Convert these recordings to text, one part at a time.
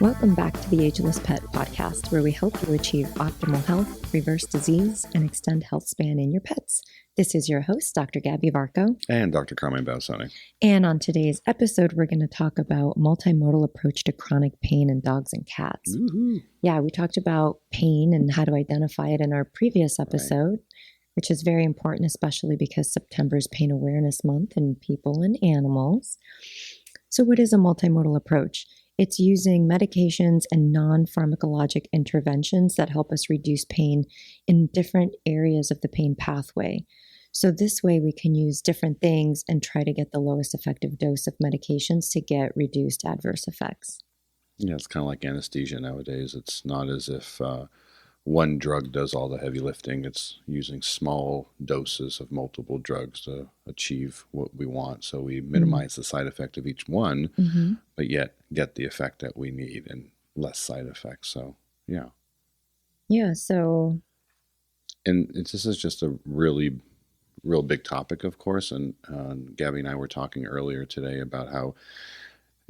Welcome back to the Ageless Pet Podcast, where we help you achieve optimal health, reverse disease, and extend health span in your pets. This is your host, Dr. Gabby Varco. And Dr. Carmine Balsani. And on today's episode, we're going to talk about multimodal approach to chronic pain in dogs and cats. Woo-hoo. Yeah, we talked about pain and how to identify it in our previous episode, which is very important, especially because September is Pain Awareness Month in people and animals. So what is a multimodal approach? It's using medications and non-pharmacologic interventions that help us reduce pain in different areas of the pain pathway. So this way we can use different things and try to get the lowest effective dose of medications to get reduced adverse effects. Yeah, it's kind of like anesthesia nowadays. It's not as if one drug does all the heavy lifting. It's using small doses of multiple drugs to achieve what we want. So we minimize the side effect of each one, but yet get the effect that we need and less side effects. So, yeah. Yeah, so... And this is just a real big topic, of course. And Gabby and I were talking earlier today about how,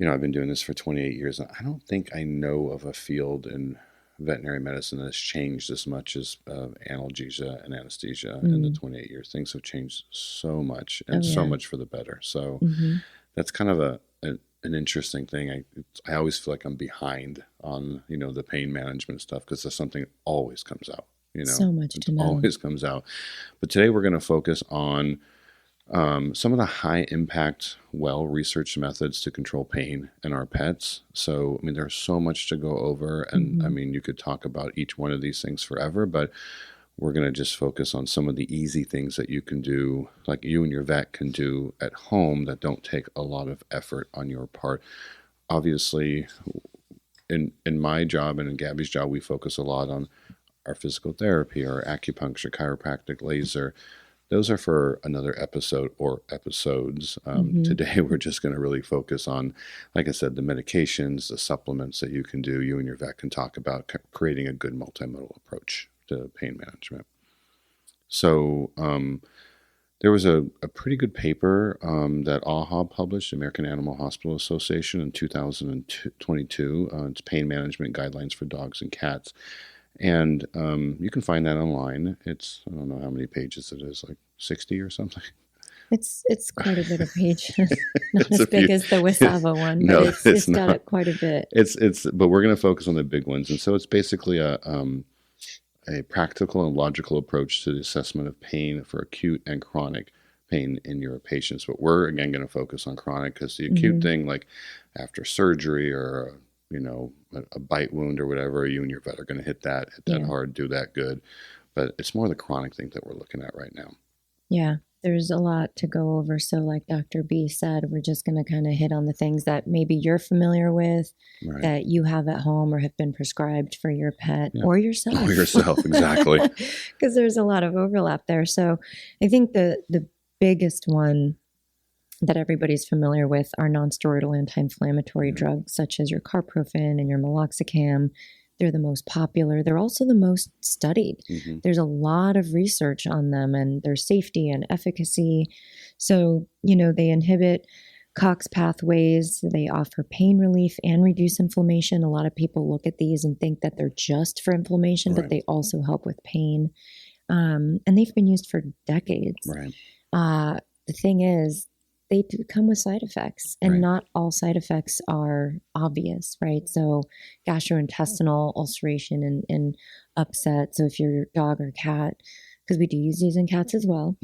I've been doing this for 28 years. And I don't think I know of a field in veterinary medicine that's changed as much as analgesia and anesthesia in the 28 years. Things have changed so much and so much for the better. So that's kind of an interesting thing. I always feel like I'm behind on, the pain management stuff because there's something that always comes out. So much to know. Always comes out. But today we're going to focus on some of the high impact, well-researched methods to control pain in our pets. So, there's so much to go over. And you could talk about each one of these things forever, but we're going to just focus on some of the easy things that you can do, like you and your vet can do at home that don't take a lot of effort on your part. Obviously, in my job and in Gabby's job, we focus a lot on our physical therapy, our acupuncture, chiropractic, laser. Those are for another episode or episodes. Today, we're just going to really focus on, like I said, the medications, the supplements that you can do. You and your vet can talk about creating a good multimodal approach to pain management. So there was a pretty good paper that AAHA published, American Animal Hospital Association, in 2022. It's Pain Management Guidelines for Dogs and Cats. And you can find that online. It's, I don't know how many pages it is, like 60 or something. It's quite a bit of pages. Not as big as the Wasava one, but it's got quite a bit. But we're going to focus on the big ones. And so it's basically a practical and logical approach to the assessment of pain for acute and chronic pain in your patients. But we're, again, going to focus on chronic because the acute thing, like after surgery or a bite wound or whatever, you and your vet are going to hit that hard, do that good. But it's more the chronic thing that we're looking at right now. Yeah, there's a lot to go over. So like Dr. B said, we're just going to kind of hit on the things that maybe you're familiar with, that you have at home or have been prescribed for your pet or yourself. Or yourself, exactly. Because there's a lot of overlap there. So I think the biggest one that everybody's familiar with are nonsteroidal anti-inflammatory drugs such as your carprofen and your meloxicam. They're the most popular. They're also the most studied. There's a lot of research on them and their safety and efficacy. So, they inhibit COX pathways. They offer pain relief and reduce inflammation. A lot of people look at these and think that they're just for inflammation, but they also help with pain. And they've been used for decades. The thing is, they do come with side effects, and not all side effects are obvious, right? So gastrointestinal ulceration and upset. So if your dog or cat, because we do use these in cats as well,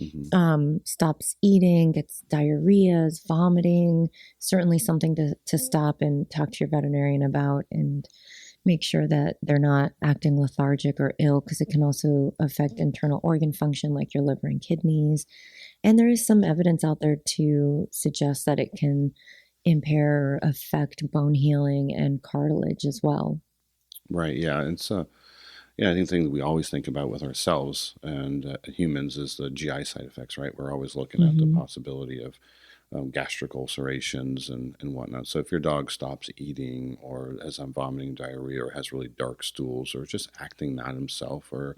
stops eating, gets diarrheas, vomiting, certainly something to stop and talk to your veterinarian about and make sure that they're not acting lethargic or ill, because it can also affect internal organ function like your liver and kidneys. And there is some evidence out there to suggest that it can impair or affect bone healing and cartilage as well. Right, yeah. It's I think the thing that we always think about with ourselves and humans is the GI side effects, right? We're always looking at the possibility of gastric ulcerations and whatnot. So if your dog stops eating or has vomiting, diarrhea, or has really dark stools, or just acting not himself, or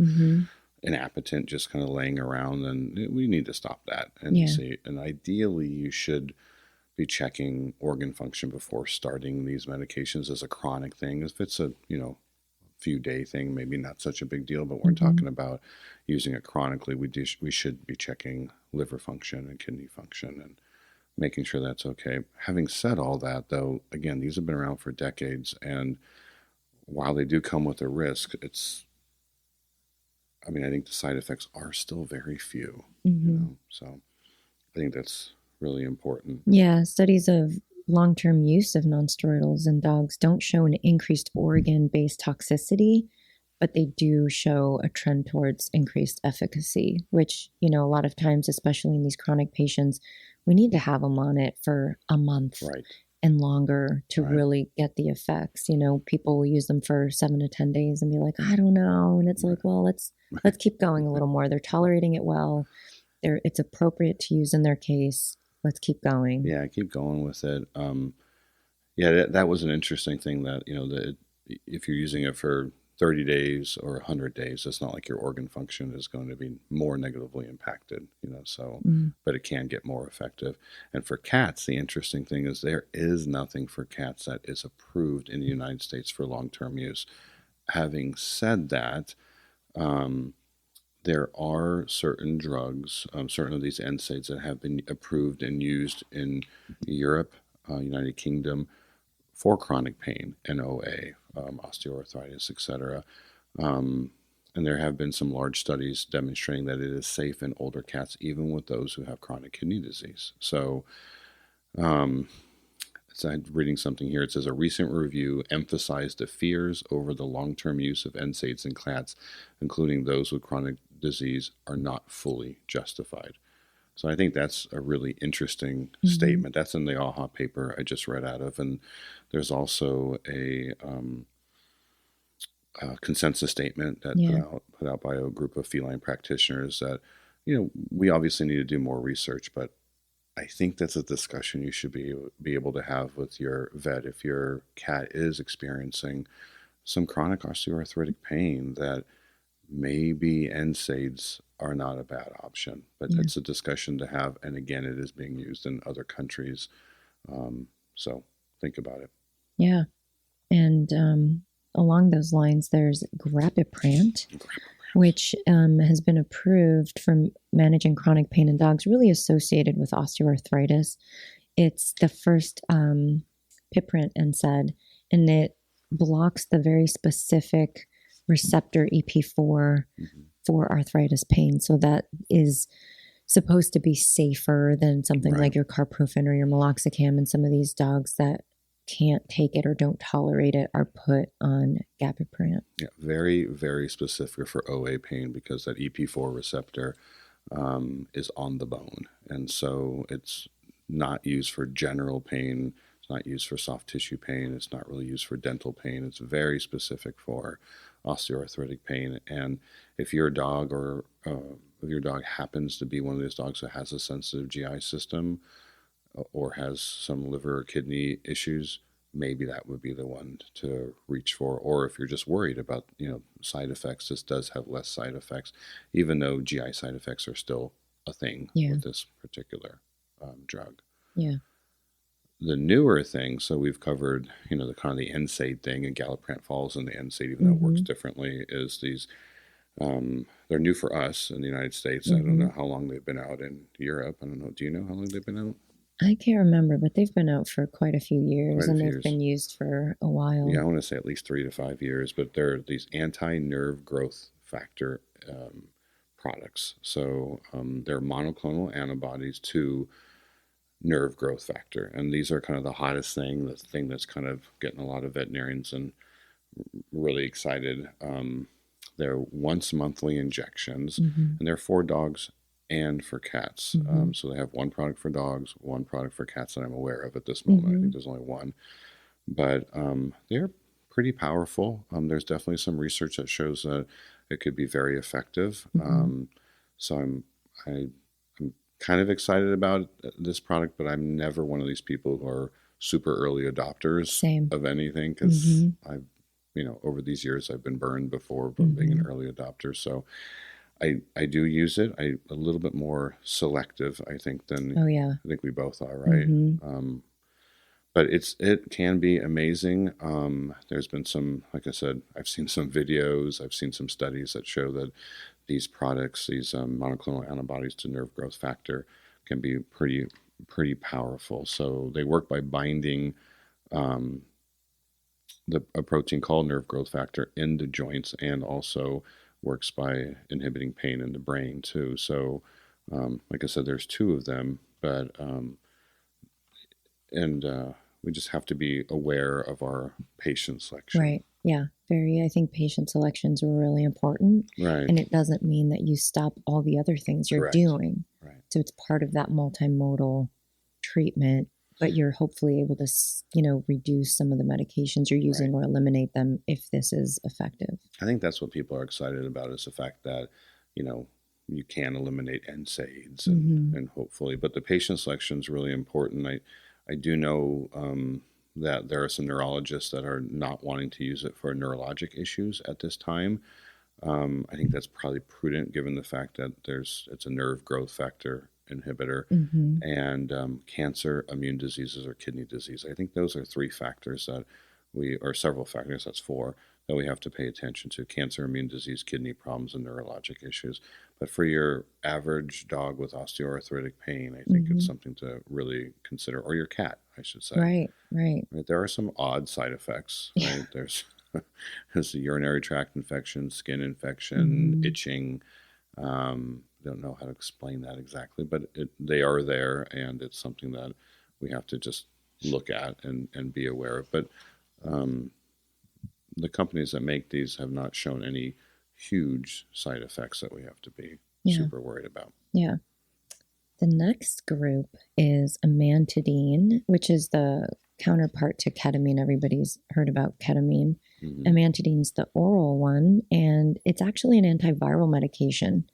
inappetent, just kind of laying around, then we need to stop that and see. And ideally, you should be checking organ function before starting these medications as a chronic thing. If it's a, few day thing, maybe not such a big deal, but we're Mm-hmm. talking about using it chronically. We should be checking liver function and kidney function and making sure that's okay. Having said all that, though, again, these have been around for decades, and while they do come with a risk, I think the side effects are still very few, Mm-hmm. so I think that's really important. Yeah, studies of long-term use of nonsteroidals in dogs don't show an increased organ-based toxicity, but they do show a trend towards increased efficacy, which, a lot of times, especially in these chronic patients, we need to have them on it for a month Right, and longer to right. really get the effects. People will use them for 7 to 10 days and be like, I don't know. And it's like, well, let's keep going a little more. They're tolerating it well. It's appropriate to use in their case. Let's keep going. Yeah, I keep going with it. Yeah, that was an interesting thing that, that if you're using it for 30 days or 100 days, it's not like your organ function is going to be more negatively impacted, so, Mm. but it can get more effective. And for cats, the interesting thing is there is nothing for cats that is approved in the United States for long-term use. Having said that, um, there are certain drugs, certain of these NSAIDs that have been approved and used in Europe, United Kingdom, for chronic pain, NOA, osteoarthritis, etc. Um, and there have been some large studies demonstrating that it is safe in older cats, even with those who have chronic kidney disease. So, um, I'm reading something here. It says a recent review emphasized the fears over the long-term use of NSAIDs in cats, including those with chronic disease, are not fully justified. So I think that's a really interesting Mm-hmm. statement. That's in the AHA paper I just read out of, and there's also a consensus statement that Yeah. put out by a group of feline practitioners that we obviously need to do more research, but I think that's a discussion you should be able to have with your vet if your cat is experiencing some chronic osteoarthritic pain that maybe NSAIDs are not a bad option, but Yeah. it's a discussion to have. And again, it is being used in other countries. So think about it. Yeah. And along those lines, there's grapiprant, which has been approved for managing chronic pain in dogs, really associated with osteoarthritis. It's the first piprant NSAID, and it blocks the very specific receptor EP4 Mm-hmm. for arthritis pain. So that is supposed to be safer than something Right. like your carprofen or your meloxicam. And some of these dogs that can't take it or don't tolerate it are put on gabapentin. Yeah, very, very specific for OA pain because that EP4 receptor is on the bone. And so it's not used for general pain. It's not used for soft tissue pain. It's not really used for dental pain. It's very specific for osteoarthritic pain. And if your dog if your dog happens to be one of those dogs that has a sensitive GI system or has some liver or kidney issues, maybe that would be the one to reach for. Or if you're just worried about side effects, this does have less side effects, even though GI side effects are still a thing Yeah. with this particular drug. Yeah. The newer thing, so we've covered the kind of the NSAID thing, and Galliprant falls in the NSAID, even though it works differently. Is these they're new for us in the United States. I don't know how long they've been out in Europe. I don't know. Do you know how long they've been out? I can't remember, but they've been out for quite a few years Quite a and few they've years. been used for a while. Yeah, I want to say at least 3 to 5 years, but they're these anti-nerve growth factor products. So they're monoclonal antibodies to nerve growth factor, and these are kind of the hottest thing, the thing that's kind of getting a lot of veterinarians and really excited. They're once monthly injections, and they're for dogs and for cats. So they have one product for dogs, one product for cats that I'm aware of at this moment. I think there's only one, but they're pretty powerful. There's definitely some research that shows that it could be very effective. So I'm kind of excited about this product, but I'm never one of these people who are super early adopters Same. of anything because I've over these years I've been burned before from being an early adopter. So I do use it. A little bit more selective, I think, than Oh yeah. I think we both are, right? Mm-hmm. But it can be amazing. There's been some, like I said, I've seen some videos, I've seen some studies that show that these products, these monoclonal antibodies to nerve growth factor, can be pretty powerful. So they work by binding um, a protein called nerve growth factor into joints, and also works by inhibiting pain in the brain too. So, like I said, there's two of them, but and we just have to be aware of our patient selection. Right. Yeah. Very, I think patient selections are really important. Right. And it doesn't mean that you stop all the other things you're Correct. doing. Right. So it's part of that multimodal treatment, but you're hopefully able to, reduce some of the medications you're using Right. or eliminate them if this is effective. I think that's what people are excited about, is the fact that, you know, you can eliminate NSAIDs Mm-hmm. and hopefully, but the patient selection is really important. I do know that there are some neurologists that are not wanting to use it for neurologic issues at this time. I think that's probably prudent given the fact that it's a nerve growth factor inhibitor, Mm-hmm. and cancer, immune diseases, or kidney disease. I think those are three factors that or several factors, that's four, that we have to pay attention to: cancer, immune disease, kidney problems, and neurologic issues. But for your average dog with osteoarthritic pain, I think it's Mm-hmm. something to really consider, or your cat, I should say. Right. Right. Right, there are some odd side effects, Yeah. right? There's a urinary tract infection, skin infection, Mm-hmm. itching. Don't know how to explain that exactly, but they are there, and it's something that we have to just look at and be aware of. But um, the companies that make these have not shown any huge side effects that we have to be Yeah. super worried about. Yeah. The next group is amantadine, which is the counterpart to ketamine. Everybody's heard about ketamine. Mm-hmm. Amantidine's the oral one, and it's actually an antiviral medication.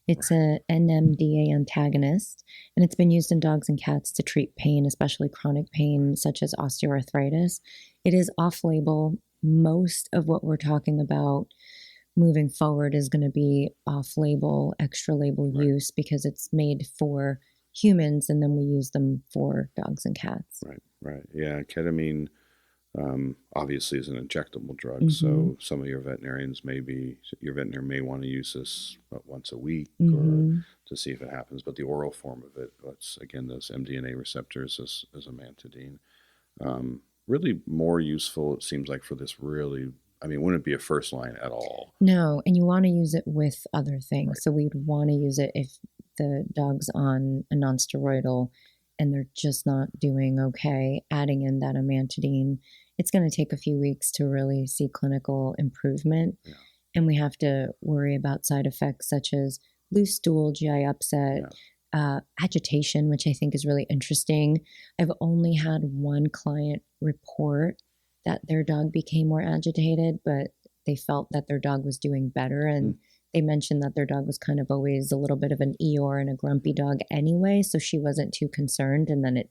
It's Right. a NMDA antagonist, and it's been used in dogs and cats to treat pain, especially chronic pain such as osteoarthritis. It is off label. Most of what we're talking about moving forward is going to be off label, extra label Right. use because it's made for humans and then we use them for dogs and cats. Right. Right. Yeah. Ketamine obviously is an injectable drug, Mm-hmm. so some of your veterinarian may want to use this once a week or Mm-hmm. to see if it happens. But the oral form of it, it's again those MDNA receptors as amantadine. Really more useful, it seems like, for this really. I mean, wouldn't be a first line at all. No, and you want to use it with other things. Right. So we'd want to use it if the dog's on a nonsteroidal and they're just not doing okay, adding in that amantadine. It's going to take a few weeks to really see clinical improvement. Yeah. And we have to worry about side effects such as loose stool, GI upset, agitation, which I think is really interesting. I've only had one client report that their dog became more agitated, but they felt that their dog was doing better. And they mentioned that their dog was kind of always a little bit of an Eeyore and a grumpy dog anyway. So she wasn't too concerned. And then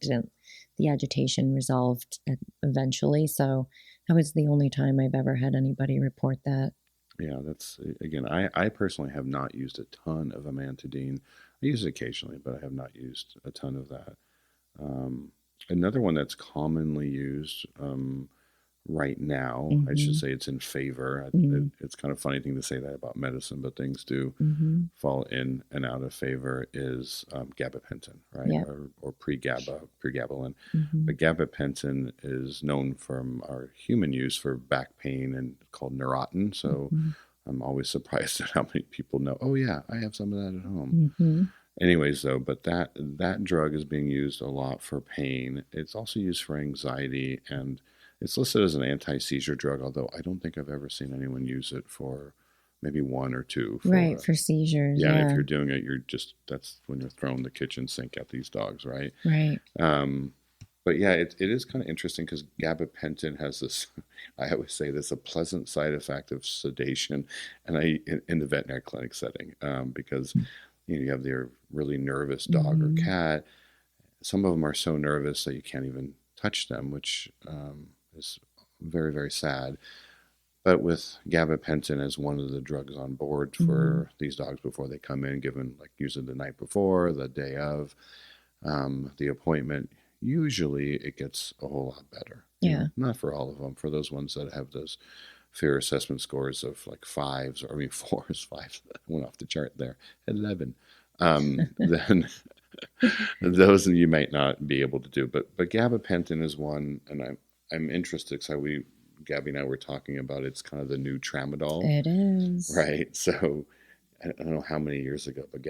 the agitation resolved eventually. So that was the only time I've ever had anybody report that. Yeah, that's again, I personally have not used a ton of amantadine. I use it occasionally, but I have not used a ton of that. Another one that's commonly used right now, I should say it's in favor. It's kind of funny thing to say that about medicine, but things do fall in and out of favor, is gabapentin, right? Yeah. Or pregabalin. But gabapentin is known from our human use for back pain and called Neurontin. So I'm always surprised at how many people know, oh yeah, I have some of that at home. Anyways, though, but that drug is being used a lot for pain. It's also used for anxiety, and it's listed as an anti-seizure drug, although I don't think I've ever seen anyone use it for maybe one or two. Right, for seizures. Yeah, Yeah. and if you're doing it, that's when you're throwing the kitchen sink at these dogs, right? Right. But yeah, it is kind of interesting because gabapentin has this, I always say this, a pleasant side effect of sedation, and in the veterinary clinic setting, because you have their really nervous dog or cat. Some of them are so nervous that you can't even touch them, which is very, very sad. But with gabapentin as one of the drugs on board Mm-hmm. for these dogs before they come in, given like usually the night before, the day of the appointment, usually it gets a whole lot better. You Yeah. know, not for all of them. For those ones that have those fear assessment scores of like fives, or I mean fours, fives, went off the chart there, 11. Then those you might not be able to do. But gabapentin is one, and I'm interested because we Gabby and I were talking about it's kind of the new tramadol, It is. right? So I don't know how many years ago, but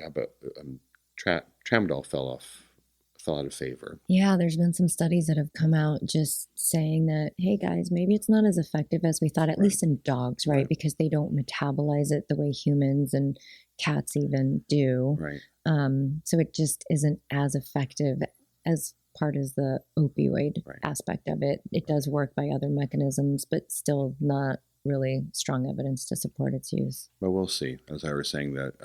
tramadol fell out of favor. Yeah, there's been some studies that have come out just saying that, hey guys, maybe it's not as effective as we thought, at Right, least in dogs, right? right, Because they don't metabolize it the way humans and cats even do. right, So it just isn't as effective as part as the opioid right. aspect of it. It does work by other mechanisms, but still not really strong evidence to support its use. But we'll see. As I was saying, that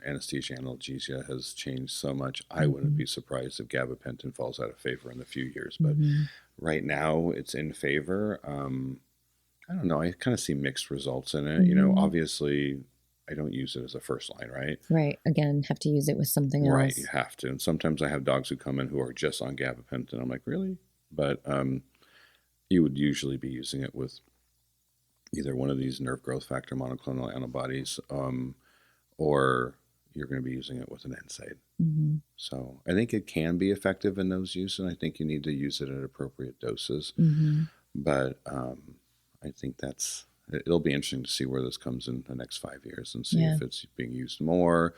anesthesia analgesia has changed so much. I wouldn't Mm-hmm. be surprised if gabapentin falls out of favor in a few years. But Mm-hmm. right now, it's in favor. I don't know. I kind of see mixed results in it. You know, Mm-hmm. obviously, I don't use it as a first line, right? Right. Again, have to use it with something Right. You else. have to. And sometimes I have dogs who come in who are just on gabapentin. I'm like, really? But you would usually be using it with either one of these nerve growth factor monoclonal antibodies, or you're going to be using it with an NSAID. Mm-hmm. So I think it can be effective in those uses, and I think you need to use it at appropriate doses. Mm-hmm. But I think it'll be interesting to see where this comes in the next 5 years and see Yeah. if it's being used more.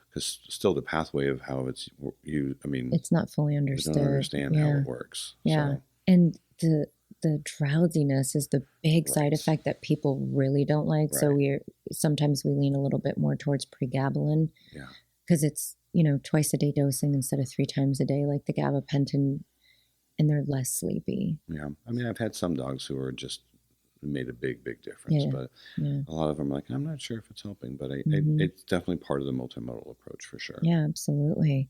Because still the pathway of how it's used, I mean, It's not fully we don't understood. understand how Yeah. it works. Yeah. So, And the drowsiness is the big side right, effect that people really don't like. So right, we're sometimes we lean a little bit more towards pregabalin yeah, because it's, twice a day dosing instead of 3 times a day, like the gabapentin, and they're less sleepy. yeah. I mean, I've had some dogs who are just made a big difference, Yeah. but Yeah. a lot of them are like, I'm not sure if it's helping, but Mm-hmm. it's definitely part of the multimodal approach for sure. Yeah, absolutely.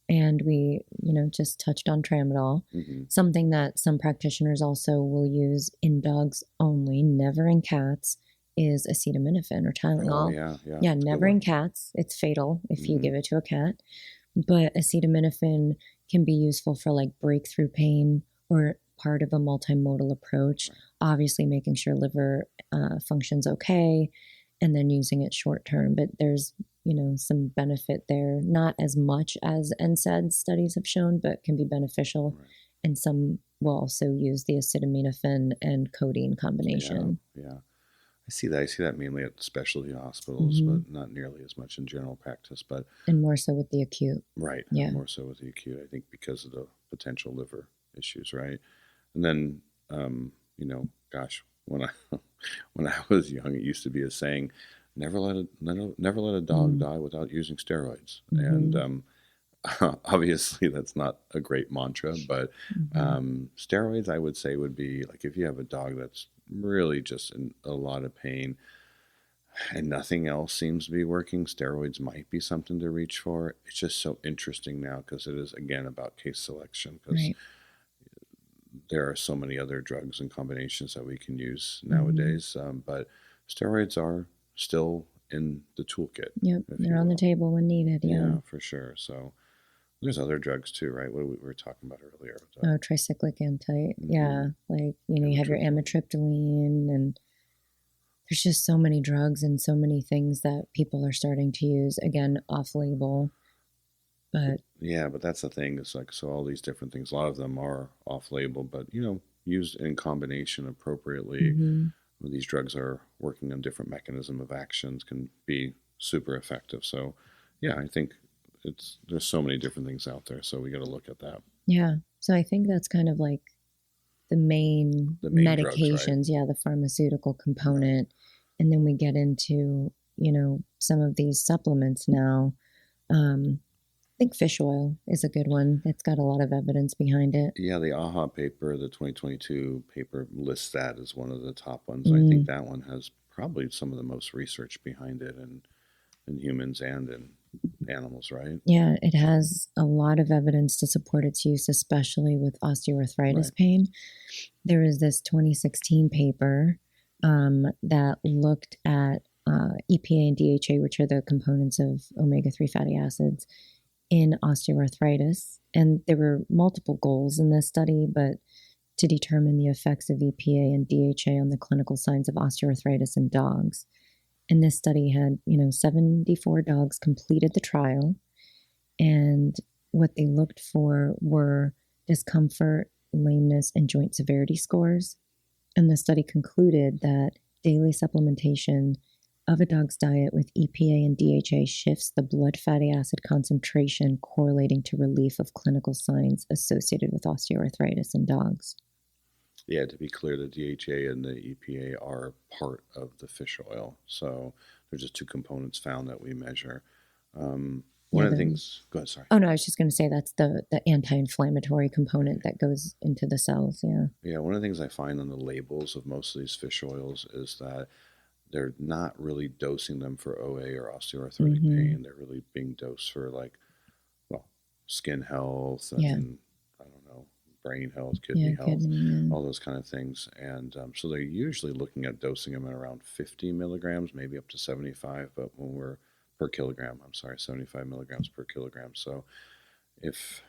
And we, just touched on tramadol, Hmm. something that some practitioners also will use in dogs only, never in cats, is acetaminophen or Oh Tylenol. yeah, yeah, Yeah, it's a good never in one. cats. It's fatal if you Hmm. give it to a cat. But acetaminophen can be useful for like breakthrough pain or part of a multimodal approach. Right, Obviously, making sure liver functions okay and then using it short term. But there's, some benefit there, not as much as NSAID studies have shown, but can be beneficial. right. And some will also use the acetaminophen and codeine Yeah, combination. yeah. I see that. I see that mainly at specialty hospitals, Hmm. but not nearly as much in general practice. But And more so with the acute. right, Yeah. more so with the acute, I think, because of the potential liver issues, right? And then, gosh, when I when I was young, it used to be a saying, never let a dog Mm-hmm. die without using steroids. And Mm-hmm. obviously, that's not a great mantra, but Mm-hmm. steroids, I would say, would be like if you have a dog that's really just in a lot of pain and nothing else seems to be working, steroids might be something to reach for. It's just so interesting now because it is, again, about case selection because Right. there are so many other drugs and combinations that we can use Mm-hmm. nowadays. But steroids are still in the toolkit, Yep, if they're you on the will. table when needed. Yeah. Yeah, for sure. So there's other drugs too, right? What we were talking about earlier. Oh, tricyclic anti. Mm-hmm. Yeah, like you have your Amitriptyline. amitriptyline, and there's just so many drugs and so many things that people are starting to use again off label. But Yeah, but that's the thing. It's like, so all these different things, a lot of them are off label, but used in combination appropriately, mm-hmm. these drugs are working on different mechanism of actions can be super effective. So, yeah, I think there's so many different things out there. So we got to look at that. Yeah, so I think that's kind of like the main The main drugs, right? medications. Yeah, the pharmaceutical Right. component, and then we get into some of these supplements now. I think fish oil is a good one. It's got a lot of evidence behind it. Yeah, the AHA paper, the 2022 paper lists that as one of the top ones. I think Mm, that one has probably some of the most research behind it in humans and in animals, right? yeah, it has a lot of evidence to support its use, especially with Right. osteoarthritis pain. There was this 2016 paper. that looked at EPA and DHA, which are the components of omega 3 fatty acids, in osteoarthritis. And there were multiple goals in this study, but to determine the effects of EPA and DHA on the clinical signs of osteoarthritis in dogs. And this study had, 74 dogs completed the trial. And what they looked for were discomfort, lameness, and joint severity scores. And the study concluded that daily supplementation of a dog's diet with EPA and DHA shifts the blood fatty acid concentration correlating to relief of clinical signs associated with osteoarthritis in dogs. Yeah, to be clear, the DHA and the EPA are part of the fish oil. So there's just two components found that we measure. One of the things, go ahead, sorry. Oh, no, I was just going to say that's the anti-inflammatory component that goes into the cells, yeah. Yeah, one of the things I find on the labels of most of these fish oils is that they're not really dosing them for OA or osteoarthritic pain. They're really being dosed for skin health and I don't know, brain health, kidney health, all those kind of things. And so they're usually looking at dosing them at around 50 milligrams, maybe up to 75, but when we're per kilogram, 75 milligrams per kilogram. So if,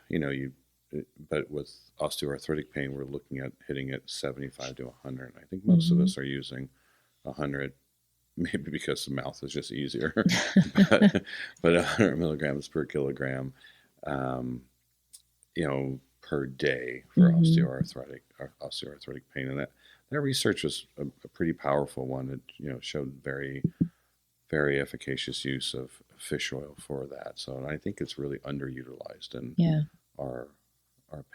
but with osteoarthritic pain, we're looking at hitting it 75 to 100. I think most of us are using 100, maybe because the mouth is just easier, but 100 milligrams per kilogram, per day for osteoarthritic pain. And that research was a pretty powerful one. It, showed very, very efficacious use of fish oil for that. So I think it's really underutilized in our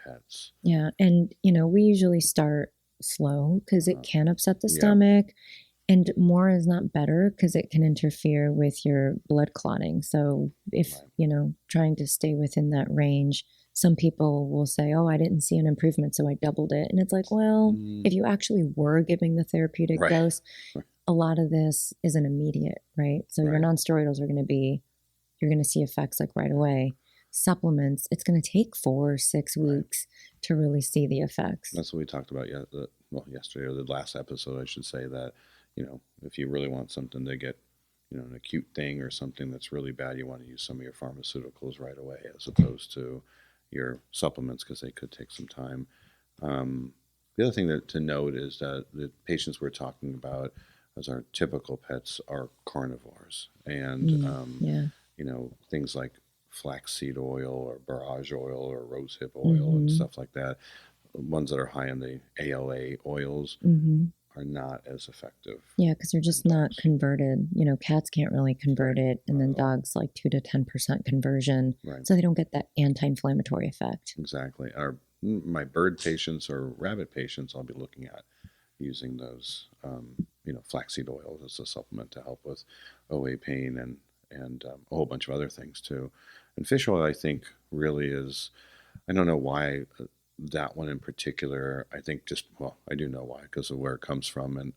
pets. Yeah. And, we usually start slow because it can upset the stomach. And more is not better because it can interfere with your blood clotting. So if, trying to stay within that range, some people will say, oh, I didn't see an improvement, so I doubled it. And it's like, well, if you actually were giving the therapeutic dose, a lot of this isn't immediate, right? So your nonsteroidals are going to be, you're going to see effects like right away. Supplements, it's going to take 4 or 6 weeks to really see the effects. That's what we talked about yesterday, or the last episode, I should say, that, if you really want something to get, an acute thing or something that's really bad, you want to use some of your pharmaceuticals right away as opposed to your supplements because they could take some time. The other thing to note is that the patients we're talking about as our typical pets are carnivores. And, things like flaxseed oil or borage oil or rosehip oil and stuff like that, ones that are high in the ALA oils, are not as effective. Yeah, because they're just not converted. Cats can't really convert it, and then dogs like 2 to 10% conversion. So they don't get that anti-inflammatory effect. Exactly. My bird patients or rabbit patients, I'll be looking at using those, flaxseed oil as a supplement to help with OA pain and a whole bunch of other things too. And fish oil, I think, really is, I don't know why that one in particular. I think I do know why, because of where it comes from. And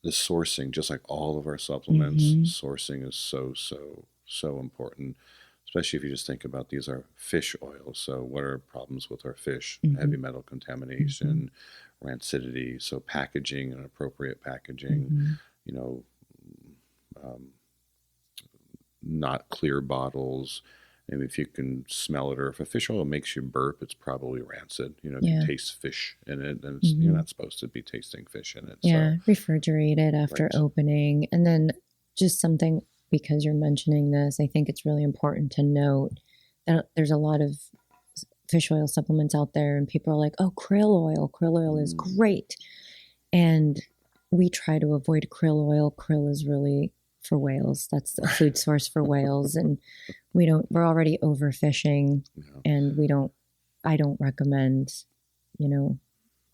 the sourcing, just like all of our supplements, sourcing is so important, especially if you just think about these are fish oils. So what are problems with our fish? Heavy metal contamination, rancidity. So packaging and appropriate packaging, not clear bottles. And if you can smell it, or if a fish oil makes you burp, it's probably rancid. If you taste fish in it, then you're not supposed to be tasting fish in it. Yeah, so, refrigerate it after opening. And then just something, because you're mentioning this, I think it's really important to note that there's a lot of fish oil supplements out there, and people are like, oh, krill oil. Krill oil is great. And we try to avoid krill oil. Krill is really for whales. That's a food source for whales. And we're already overfishing, and I don't recommend, krill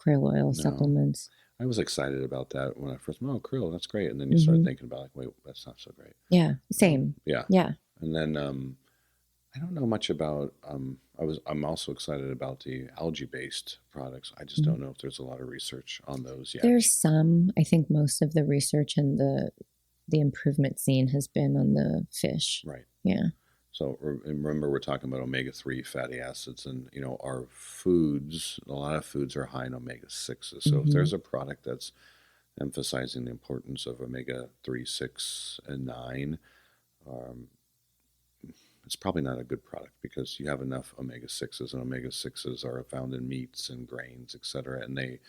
oil supplements. I was excited about that when I first, krill, that's great. And then you start thinking about wait, that's not so great. Yeah. Same. Yeah. And then, I don't know much about, I'm also excited about the algae-based products. I just don't know if there's a lot of research on those yet. There's some. I think most of the research and the improvement seen has been on the fish. Right. Yeah. So remember, we're talking about omega-3 fatty acids, and our foods, a lot of foods are high in omega-6s. So if there's a product that's emphasizing the importance of omega 3, 6, and 9. Um, it's probably not a good product because you have enough omega 6s, and omega 6s are found in meats and grains, etc., and they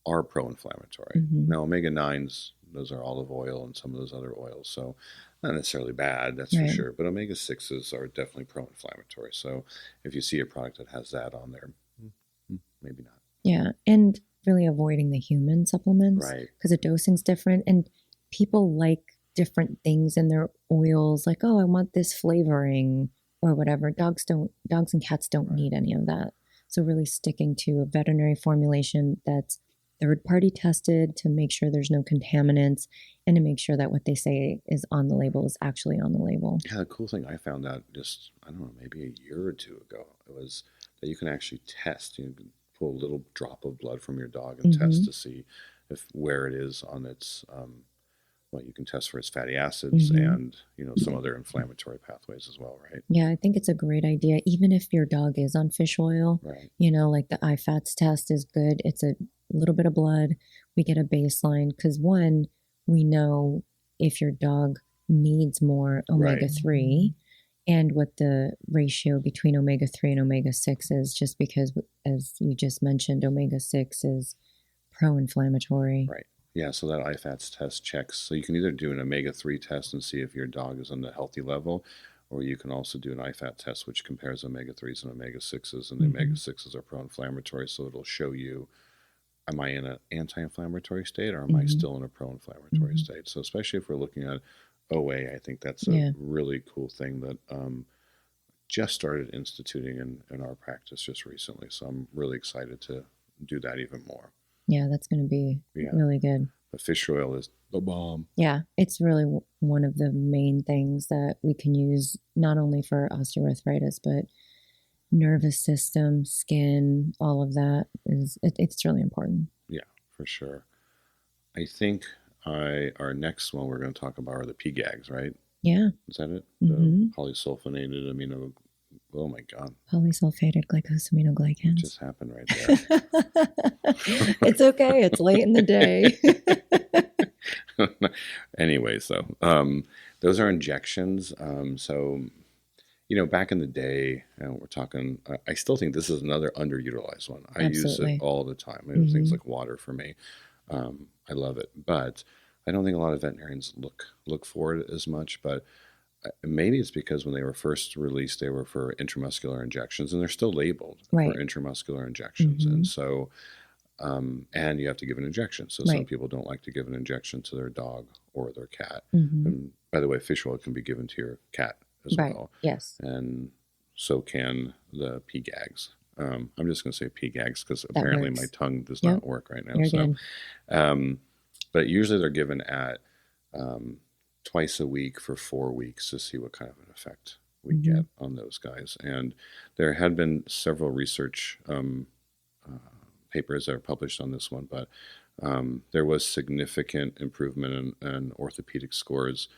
are pro inflammatory. Hmm. Now, omega 9s, those are olive oil and some of those other oils, so not necessarily bad, that's for Right. sure, but omega 6s are definitely pro inflammatory. So if you see a product that has that on there, maybe not. Yeah. And really avoiding the human supplements Right. because the dosing's different. And people like different things in their oils, like, oh, I want this flavoring or whatever. Dogs and cats don't Right. need any of that. So, really sticking to a veterinary formulation that's third party tested to make sure there's no contaminants and to make sure that what they say is on the label is actually on the label. Yeah, the cool thing I found out just, I don't know, maybe a year or two ago, it was that you can actually test. You can pull a little drop of blood from your dog and test Hmm. to see if where it is on its, well, you can test for its fatty acids Hmm. and, some other inflammatory pathways as well, right? Yeah, I think it's a great idea. Even if your dog is on fish oil, Right. like the IFATS test is good. It's a little bit of blood. We get a baseline because one, we know if your dog needs more omega Right. 3 and what the ratio between omega 3 and omega 6 is, just because, as you just mentioned, omega 6 is pro inflammatory. Right. Yeah, so that IFATS test checks. So you can either do an omega 3 test and see if your dog is on the healthy level, or you can also do an IFAT test, which compares omega 3s and omega 6s. And the omega Hmm. 6s are pro inflammatory, so it'll show you, am I in an anti inflammatory state or am I Hmm. still in a pro inflammatory Hmm. state? So, especially if we're looking at OA, I think that's a Yeah. really cool thing that just started instituting in our practice just recently. So, I'm really excited to do that even more. Yeah, that's going to be Yeah. really good. But fish oil is the bomb. Yeah, it's really one of the main things that we can use not only for osteoarthritis, but nervous system, skin, all of that it's really important. Yeah, for sure. I think our next one we're going to talk about are the PGAGs, right? Yeah. Is that it? The Hmm. polysulfonated amino. Oh my God. Polysulfated What glycosaminoglycans. just happened right there? It's okay. It's late in the day. Anyway, so those are injections. So, back in the day, we're talking, I still think this is another underutilized one. I use it Absolutely. all the time. It was things Hmm. like water for me. I love it. But I don't think a lot of veterinarians look for it as much. But maybe it's because when they were first released, they were for intramuscular injections, and they're still labeled for Right. intramuscular injections. Hmm. And so, and you have to give an injection. So some Right. people don't like to give an injection to their dog or their cat. Hmm. And by the way, fish oil can be given to your cat as Right. well, Yes. and so can the PGAGs. I'm just going to say PGAGs because That apparently my works. tongue does Yep. not work right now. You're So, good. um, but usually they're given at um, twice a week for 4 weeks to see what kind of an effect we Hmm. get on those guys. And there had been several research uh, papers that are published on this one, but there was significant improvement in orthopedic scores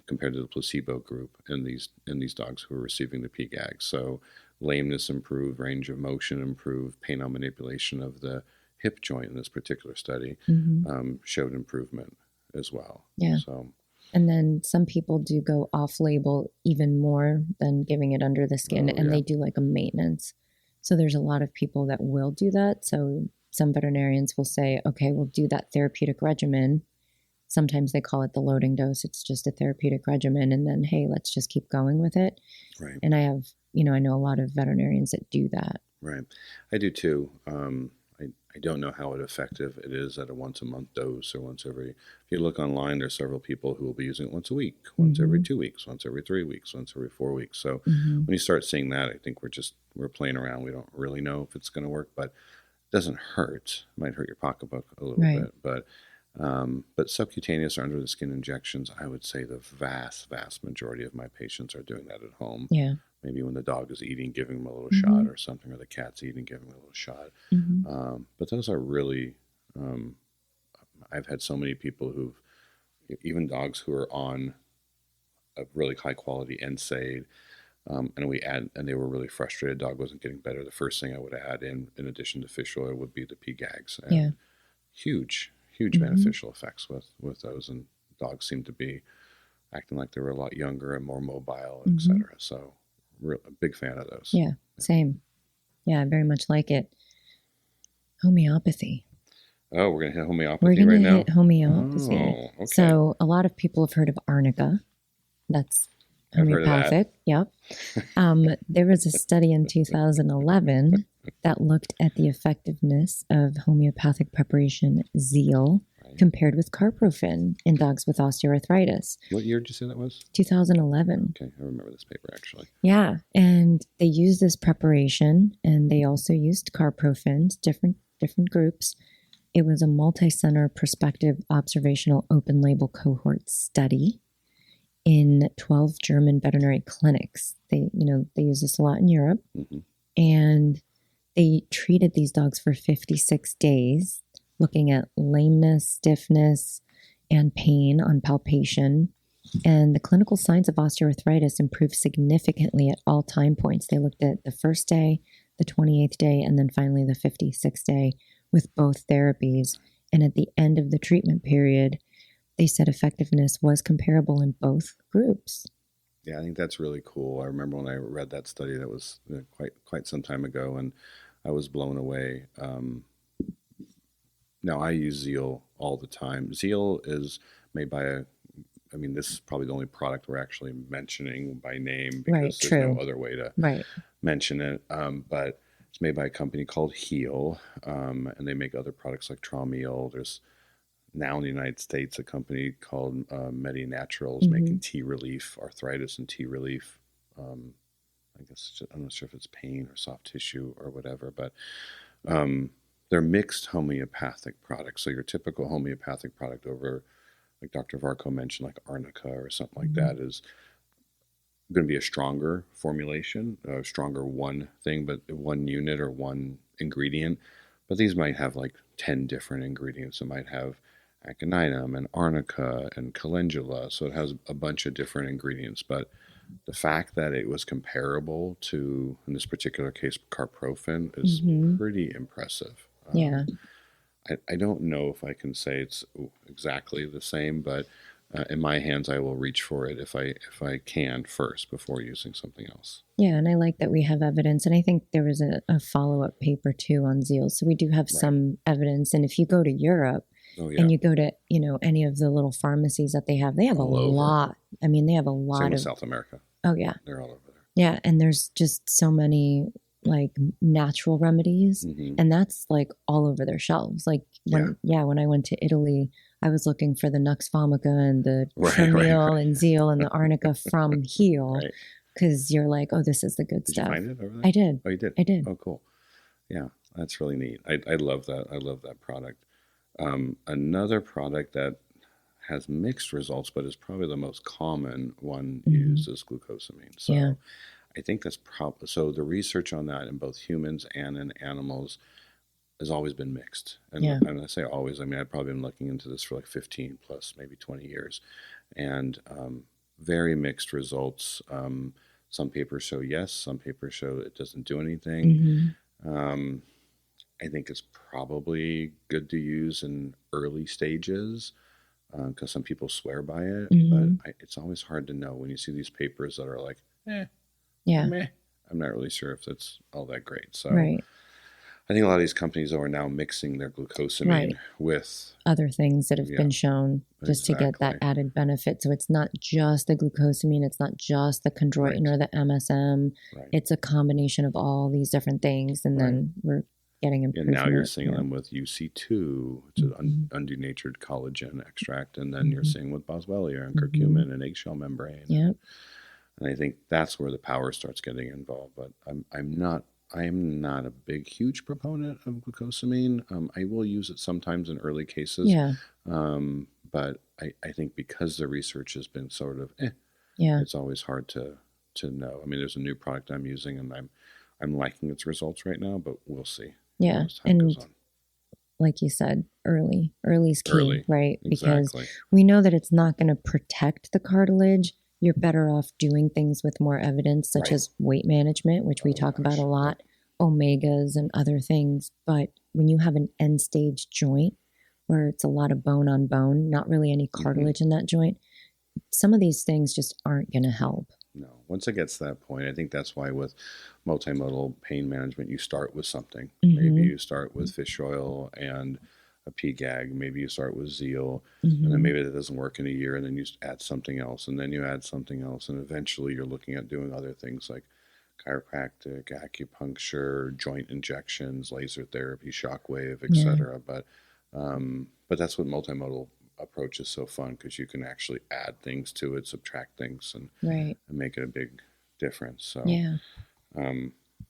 compared to the placebo group in these dogs who were receiving the PGAG. So lameness improved, range of motion improved, pain on manipulation of the hip joint in this particular study Hmm. showed improvement as well. Yeah. So, And then some people do go off label even more than giving it under the skin, oh and yeah, they do like a maintenance. So there's a lot of people that will do that. So some veterinarians will say, okay, we'll do that therapeutic regimen. Sometimes they call it the loading dose. It's just a therapeutic regimen. And then, hey, let's just keep going with it. right, And I know a lot of veterinarians that do that. right. I do too. I don't know how effective it is at a once a month dose or once every. If you look online, there's several people who will be using it once a week, once every Hmm. 2 weeks, once every 3 weeks, once every 4 weeks. So Hmm. when you start seeing that, I think we're playing around. We don't really know if it's going to work, but it doesn't hurt. It might hurt your pocketbook a little Right. bit, but subcutaneous or under the skin injections, I would say the vast majority of my patients are doing that at home. Yeah. Maybe when the dog is eating, giving them a little Hmm. shot or something, or the cat's eating, giving them a little shot. Hmm. But those are really, um, I've had so many people even dogs who are on a really high quality NSAID, and they were really frustrated. Dog wasn't getting better. The first thing I would add in addition to fish oil would be the PGAGs. And Yeah. huge, huge Hmm. beneficial effects with those, and dogs seem to be acting like they were a lot younger and more mobile, Hmm. etc. So, a big fan of those. Yeah, Yeah. same. Yeah, I very much like it. Homeopathy. Oh, we're gonna hit We're homeopathy going right to now. hit homeopathy. Oh, okay. So, a lot of people have heard of arnica. That's I've heard of that. homeopathic. Yep. There was a study in 2011 that looked at the effectiveness of homeopathic preparation Zeal Right. compared with carprofen in dogs with osteoarthritis. What year did you say that was? 2011. Okay, I remember this paper actually. Yeah, and they used this preparation, and they also used carprofens, different groups. It was a multi-center prospective observational open label cohort study in 12 German veterinary clinics. They use this a lot in Europe, Hmm. and they treated these dogs for 56 days, looking at lameness, stiffness, and pain on palpation. And the clinical signs of osteoarthritis improved significantly at all time points. They looked at the first day, the 28th day, and then finally the 56th day with both therapies. And at the end of the treatment period, they said effectiveness was comparable in both groups. Yeah, I think that's really cool. I remember when I read that study. That was quite some time ago, and I was blown away. Now I use Zeal all the time. Zeal is made by a. I mean, this is probably the only product we're actually mentioning by name Right, because there's no true. other way to Right. mention it. But it's made by a company called Heal, and they make other products like Traumeel. There's now in the United States a company called Medi Naturals Mm-hmm. making tea relief, arthritis and tea relief. Um, I guess I'm not sure if it's pain or soft tissue or whatever, but um, they're mixed homeopathic products. So your typical homeopathic product over, like Dr. Varco mentioned, like arnica or something like Mm-hmm. that, is going to be a stronger formulation, a stronger one thing, but one unit or one ingredient. But these might have like 10 different ingredients. It might have aconitum and arnica and calendula. So it has a bunch of different ingredients. But the fact that it was comparable to, in this particular case, carprofen is Mm-hmm. pretty impressive. Yeah. I don't know if I can say it's exactly the same, but in my hands, I will reach for it if I can first before using something else. Yeah, and I like that we have evidence. And I think there was a follow up paper too on Zeal. So we do have Right. some evidence. And if you go to Europe Oh yeah, and you go to, any of the little pharmacies that they have a all over. lot. I mean, they have a Same lot with of, South America. oh, yeah. They're all over there. Yeah. And there's just so many like natural remedies. Hmm. And that's like all over their shelves. Like Yeah. when I went to Italy, I was looking for the Nux Vomica and the Right, Traumeel right. and Zeal and the Arnica from Heal Right. because you're like, oh, this is the good Did you stuff. find it over there? I did. Oh, you did. I did. Oh, cool. Yeah, that's really neat. I love that. I love that product. Another product that has mixed results, but is probably the most common one Hmm. used is glucosamine. So Yeah. I think that's probably so. The research on that in both humans and in animals has always been mixed. Yeah. And I say always, I mean, I've probably been looking into this for like 15 plus, maybe 20 years, and very mixed results. Some papers show yes, some papers show it doesn't do anything. Hmm. Um, I think it's probably good to use in early stages because some people swear by it, but Hmm. it's always hard to know when you see these papers that are like, Yeah. meh. I'm not really sure if that's all that great. So Right. I think a lot of these companies are now mixing their glucosamine Right. with, Other things that have yeah, been shown just to get that exactly. added benefit. So it's not just the glucosamine, it's not just the chondroitin Right, or the MSM. right, It's a combination of all these different things, and right. then we're getting And now you're improvement. seeing Yeah. them with UC2, which is Hmm. undenatured collagen extract, and then you're Hmm. seeing with boswellia and Hmm. curcumin and eggshell membrane. Yeah. And I think that's where the power starts getting involved. But I'm not a big, huge proponent of glucosamine. I will use it sometimes in early cases, Yeah. but I think because the research has been sort of, Yeah. it's always hard to know. I mean, there's a new product I'm using, and I'm liking its results right now, but we'll see Yeah. as time goes And on. like you said, early is key, Early, right? Because exactly. we know that it's not going to protect the cartilage. You're better off doing things with more evidence, such Right. as weight management, which we Oh talk about gosh, a lot, omegas and other things. But when you have an end stage joint, where it's a lot of bone on bone, not really any Hmm. cartilage in that joint, some of these things just aren't going to help. No, once it gets to that point, I think that's why with multimodal pain management, you start with something. Maybe Mm-hmm. you start with fish oil and a pea gag. Maybe you start with zeal, and then Mm-hmm. maybe that doesn't work in a year, and then you add something else, and then you add something else, and eventually you're looking at doing other things like chiropractic, acupuncture, joint injections, laser therapy, shockwave, Yeah. etc. But that's what multimodal approach is so fun because you can actually add things to it, subtract things, Right. and make it a big difference. So, Yeah. um, I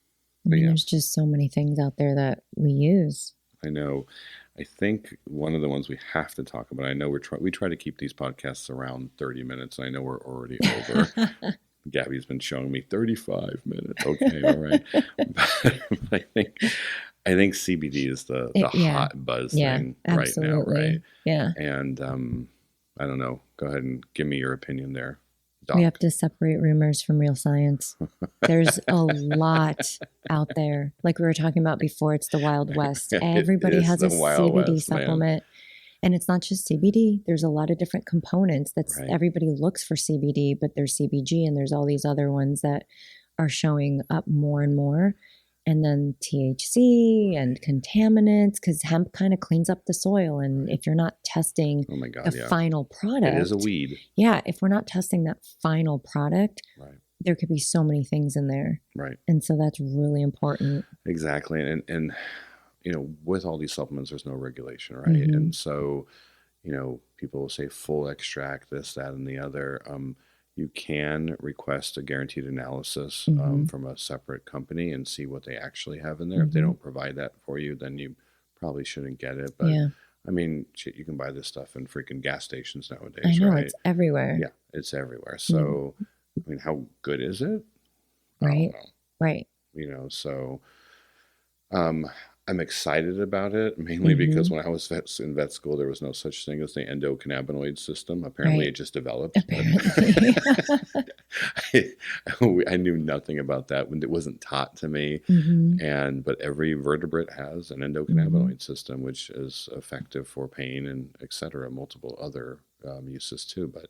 but mean, yeah, there's just so many things out there that we use. I know. I think one of the ones we have to talk about. I know we try to keep these podcasts around 30 minutes. I know we're already over. Gabby's been showing me 35 minutes. Okay, all right. But I think CBD is the Yeah. hot buzz Yeah. thing right now, right? Absolutely. Yeah. And I don't know. Go ahead and give me your opinion there, We have Doc. to separate rumors from real science. There's a lot out there. Like we were talking about before, it's the Wild West. It Everybody is has the a Wild CBD West, man. supplement. And it's not just CBD. There's a lot of different components. That's Right. everybody looks for CBD, but there's CBG and there's all these other ones that are showing up more and more. And then THC and Right. contaminants, because hemp kind of cleans up the soil. And Right. if you're not testing Oh my the God, yeah. final It is a product, weed. yeah, if we're not testing that final product, Right. there could be so many things in there. Right. And so that's really important. Exactly. And with all these supplements, there's no regulation, right? Mm-hmm. And so, people will say full extract, this, that, and the other. You can request a guaranteed analysis Mm-hmm. from a separate company and see what they actually have in there. If they Mm-hmm. don't provide that for you, then you probably shouldn't get it. But Yeah, I mean, shit, you can buy this stuff in freaking gas stations I nowadays, know right? it's everywhere. Yeah, it's everywhere. I mean, So, I mean, how good is it? I don't right? know. Right. So um, I'm excited about it mainly because Mm-hmm. when I was in vet school, there was no such thing as the endocannabinoid system. Apparently, Right. it just developed, but Apparently. I, I knew nothing about that when it wasn't taught to me. Mm-hmm. But every vertebrate has an Mm-hmm. endocannabinoid system, which is effective for pain and et cetera, multiple other uses too. But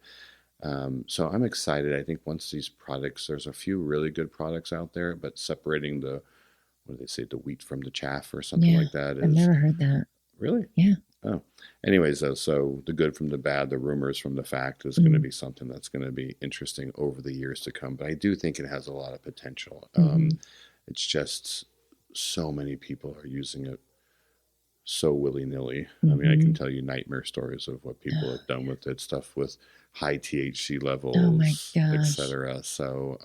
so I'm excited. I think once these products, there's a few really good products out there, but separating what do they say, the wheat from the chaff or something Yeah. like that I've is never heard that. really. Yeah. Oh, anyways, so the good from the bad, the rumors from the fact is going to Mm-hmm. be something that's going to be interesting over the years to come. But I do think it has a lot of potential. Mm-hmm. It's just so many people are using it so willy nilly. I mean, I can Mm-hmm. tell you nightmare stories of what people have done with it, stuff with high THC Oh my levels, gosh. etc. So,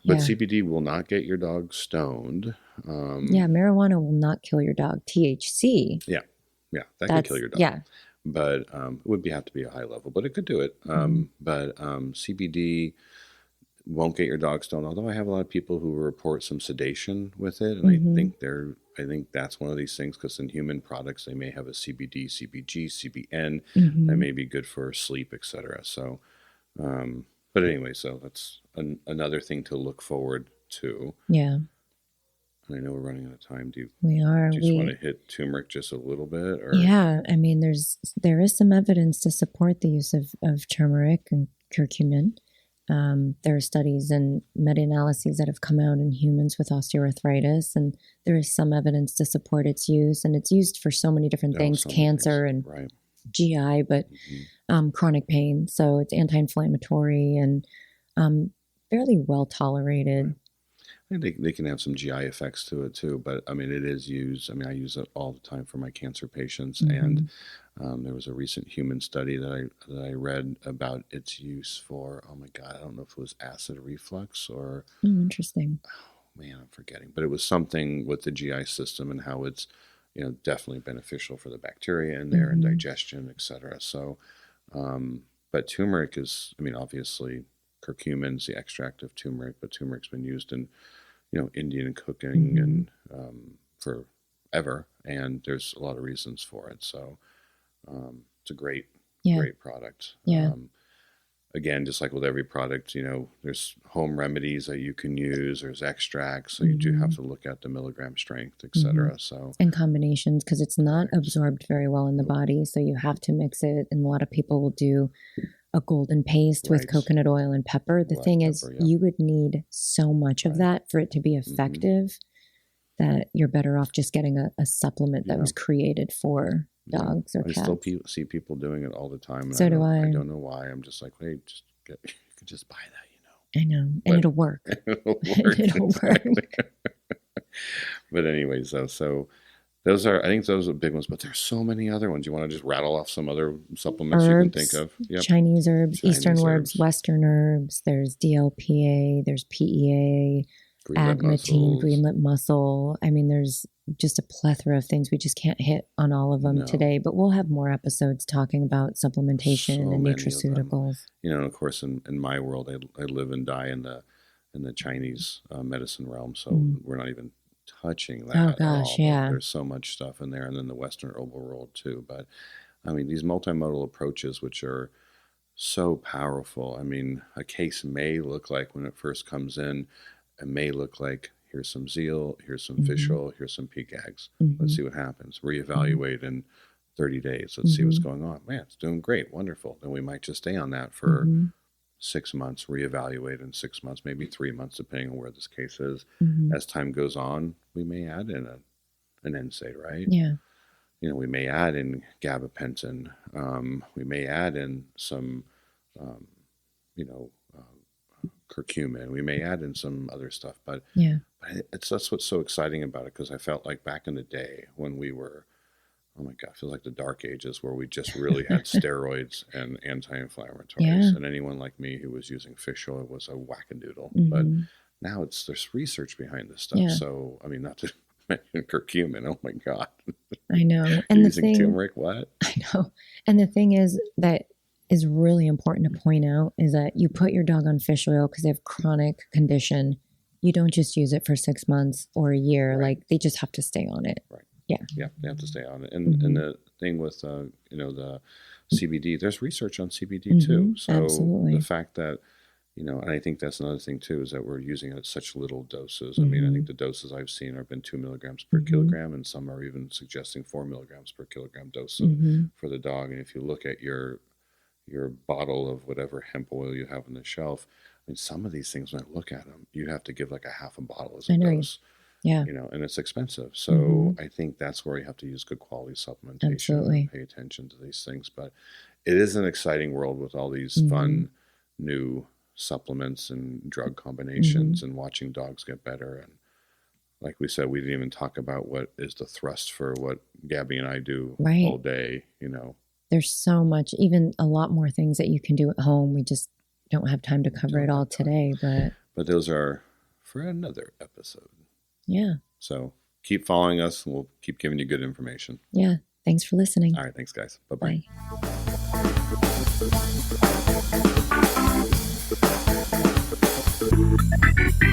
but Yeah. CBD will not get your dog stoned. Yeah. Um, Marijuana will not kill your dog. THC, yeah, yeah, that could kill that's, your dog. yeah. But it would have to be a high level, but it could do it. Mm-hmm. But CBD won't get your dog stoned. Although I have a lot of people who report some sedation with it, and Mm-hmm. I think that's one of these things because in human products they may have a CBD, CBG, CBN that Mm-hmm. may be good for sleep, etc. So, but anyway, so that's another thing to look forward to. Yeah. I know we're running out of time. Do We are. you just want We, to hit turmeric just a little bit, or yeah. I mean, there is some evidence to support the use of turmeric and curcumin. There are studies and meta-analyses that have come out in humans with osteoarthritis, and there is some evidence to support its use. And it's used for so many different no? things, So many things, cancer and right? GI, but Hmm. chronic pain. So it's anti-inflammatory and um, fairly well Right. tolerated. I think they can have some GI effects to it too, but I mean, it is used. I mean, I use it all the time for my cancer patients, and Mm-hmm. there was a recent human study that I read about its use for. Oh my God, I don't know if it was acid reflux or Oh, interesting. man, I'm forgetting, but it was something with the GI system and how it's definitely beneficial for the bacteria in there and Mm-hmm. digestion, etc. So, but turmeric is, I mean, obviously curcumin's the extract of turmeric, but turmeric's been used in Indian cooking Mm-hmm. and forever, and there's a lot of reasons for it. So it's a Yeah. great product. Yeah. again, just like with every product, there's home remedies that you can use. There's extracts, so you do Mm-hmm. have to look at the milligram strength, Mm-hmm. etc. So, And combinations, because it's not right. absorbed very well in the body. So you have to mix it. And a lot of people will do a golden paste with Right. coconut oil and pepper. The Black thing is, pepper, yeah. you would need so much of Right. that for it to be effective that you're better off just getting a supplement that Yeah. was created for dogs or I cats. still see people doing it all the time. And So do I. I don't know why. I'm just like, hey, you could just buy that, I know. And But- it'll work. It'll work. It'll exactly. work. But anyways, so I think those are big ones, but there's so many other ones. You want to just rattle off some other supplements you can think of? Yep. Chinese herbs, Chinese Eastern herbs, herbs. Western herbs. There's DLPA, there's PEA, Green-lip agmatine, mussels. green lip mussel. I mean, there's just a plethora of things. We just can't hit on all of them No. today, but we'll have more episodes talking about supplementation So and many of them. nutraceuticals. And of course, in my world, I live and die in the Chinese medicine realm, so we're not even touching that. Oh gosh, at all. yeah. There's so much stuff in there, and then the Western herbal world too. But I mean, these multimodal approaches, which are so powerful. I mean, a case may look like when it first comes in, it may look like here's some zeal, here's some fish oil, here's some PGAGs. Let's see what happens. Reevaluate in 30 days. Let's see what's going on. Man, it's doing great, wonderful. Then we might just stay on that for 6 months, reevaluate in 6 months, maybe 3 months, depending on where this case is. As time goes on, we may add in an NSAID, right? Yeah. We may add in gabapentin. We may add in some, curcumin. We may add in some other stuff, but Yeah. that's what's so exciting about it, because I felt like back in the day when we were, oh my God, it feels like the dark ages where we just really had steroids and anti-inflammatories. Yeah. And anyone like me who was using fish oil was a wackadoodle. Mm-hmm. But now there's research behind this stuff. Yeah. So, I mean, not to mention curcumin, oh my God. I know. And the using thing, turmeric, what? I know. And the thing is that is really important to point out is that you put your dog on fish oil because they have chronic condition. You don't just use it for 6 months or a year. Right. Like they just have to stay on it. Right. Yeah. Yeah, they have to stay on it. And the thing with, the CBD, there's research on CBD too. So absolutely. the fact that, and I think that's another thing too, is that we're using it at such little doses. I mean, I think the doses I've seen have been 2 milligrams per kilogram, and some are even suggesting 4 milligrams per kilogram dose for the dog. And if you look at your bottle of whatever hemp oil you have on the shelf, I mean, some of these things, when I look at them, you have to give like a half a bottle as a dose. Yeah. And it's expensive. So I think that's where you have to use good quality supplementation Absolutely. and pay attention to these things. But it is an exciting world with all these fun new supplements and drug combinations and watching dogs get better. And like we said, we didn't even talk about what is the thrust for what Gabby and I do all day, There's so much, even a lot more things that you can do at home. We just don't have time to cover it all today, but those are for another episode. Yeah. So keep following us and we'll keep giving you good information. Yeah. Thanks for listening. All right. Thanks, guys. Bye-bye. Bye.